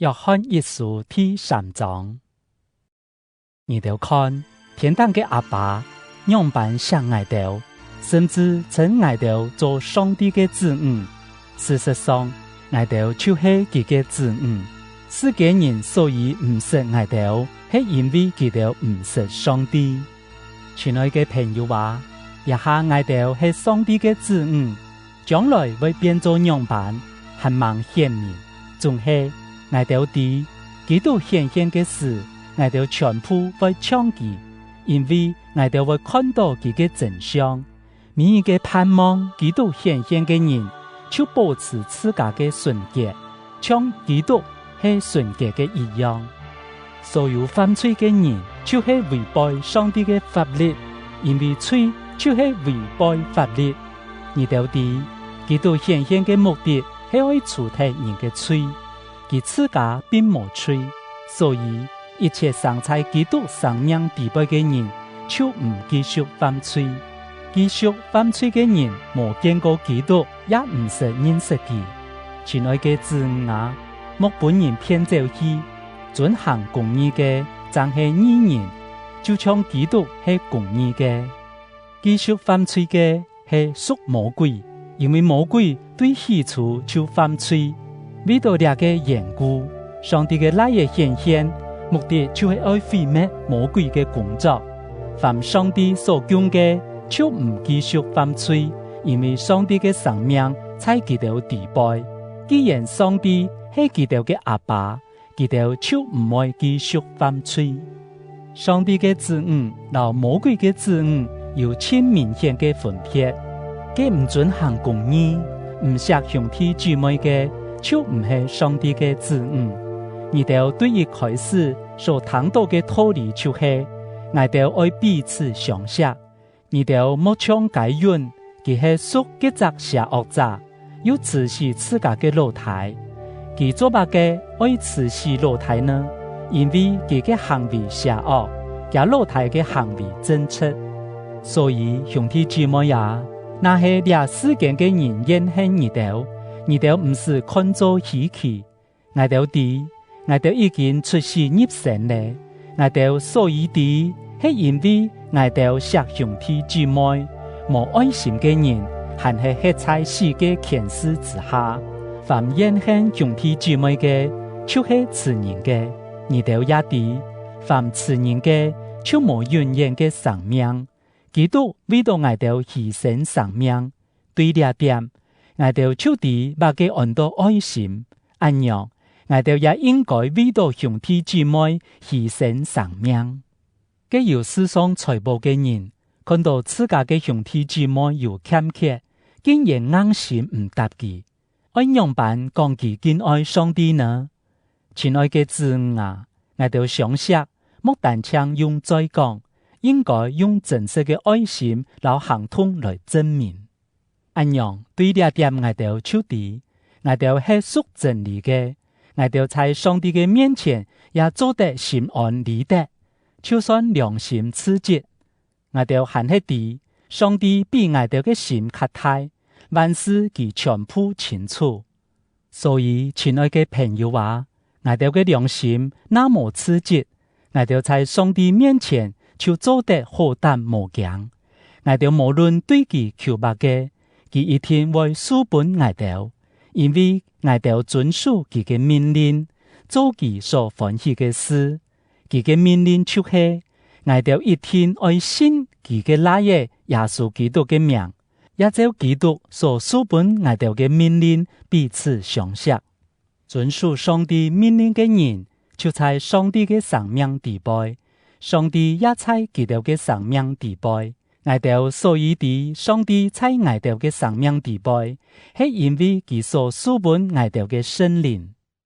約翰一書第3章，你哋看天堂嘅阿爸樣板像我哋，甚至稱我哋做上帝嘅子女。事實上，我哋就係佢嘅子女。世界人所以唔識我哋，係因為佢哋唔識上帝。親愛嘅朋友話，一下我哋係上帝嘅子女，將來會變做樣板，很忙顯明，仲係我哋啲基督顯現嘅事，我哋全部會倡議，因為我哋會看到佢嘅真相。每一個盼望基督顯現嘅人，就保持自家嘅純潔，像基督係純潔嘅一樣。所有犯罪嘅人，就係違背上帝嘅法律，因為罪就係違背法律。你哋啲基督顯現嘅目的係為除掉人嘅罪。佢自家並無罪，所以一切生在基督生命地位嘅人，就唔繼續犯罪。繼續犯罪嘅人，冇見過基督，也唔識認識佢。親愛嘅子女啊，莫本人偏走去，遵行公義嘅，真係義人，就像基督係公義嘅。繼續犯罪嘅係屬魔鬼，因為魔鬼對起初就犯罪。為到這個緣故，上帝嘅來嘅顯現，目的就係要毀滅魔鬼嘅工作。凡上帝所講嘅，就唔繼續犯罪，因為上帝嘅生命在佢哋地位。既然上帝係佢哋嘅阿爸，佢哋就唔會繼續犯罪。上帝嘅子女同魔鬼嘅子女有千明顯嘅分別。佢唔遵行公義，唔錫兄弟姊妹嘅，就唔係上帝嘅子女。你哋對於開始所談到嘅道理就係，我哋愛彼此相惜。你哋莫像該隱，佢係屬一隻邪惡者，要刺死自家嘅老太。佢做乜嘅愛刺死老太呢？因為佢嘅行為邪惡，佢老太嘅行為正直。所以兄弟姊妹呀，那係倆世間嘅人怨恨你哋唔是看作稀奇。我哋已經出世入神咧，我哋所以啲係因為我哋錫兄弟姊妹，無愛心嘅人，還係活在世界權勢之下。凡怨恨兄弟姊妹嘅，就係刺人嘅。你哋也啲，凡刺人嘅，就無永遠嘅生命。基督為到我哋犧牲生命，對呢點，我哋就啲把佢按到愛心，按樣，我哋也應該為到兄弟姊妹犧牲生命。嘅有世上財寶嘅人，看到自家嘅兄弟姊妹有欠缺，竟然硬心唔答佢，按樣辦講佢敬愛上帝呢？親愛嘅子女啊，我哋相識，莫單槍用再講，應該用真實嘅愛心和行動來證明。按樣對呢點我哋就啲，我哋係屬真理嘅，我哋在上帝嘅面前也做得心安理得。就算良心刺激，我哋還係啲，上帝比我哋嘅心較大，萬事佢全部清楚。所以親愛嘅朋友話，我哋嘅良心那麼刺激，我哋在上帝面前就做得好膽無驚。我哋無論對佢求乜嘅，佢一定會賜本我哋，因為我哋遵守佢嘅命令，做佢所歡喜嘅事。佢嘅命令就係，我哋一天愛信佢嘅來嘅耶穌基督嘅名，也照基督所賜本我哋嘅命令彼此相惜。遵守上帝命令嘅人，就在上帝嘅生命地位，上帝也在基督嘅生命地位。我哋所以啲上帝在我哋嘅生命地位，係因為佢所賜本我哋嘅聖靈。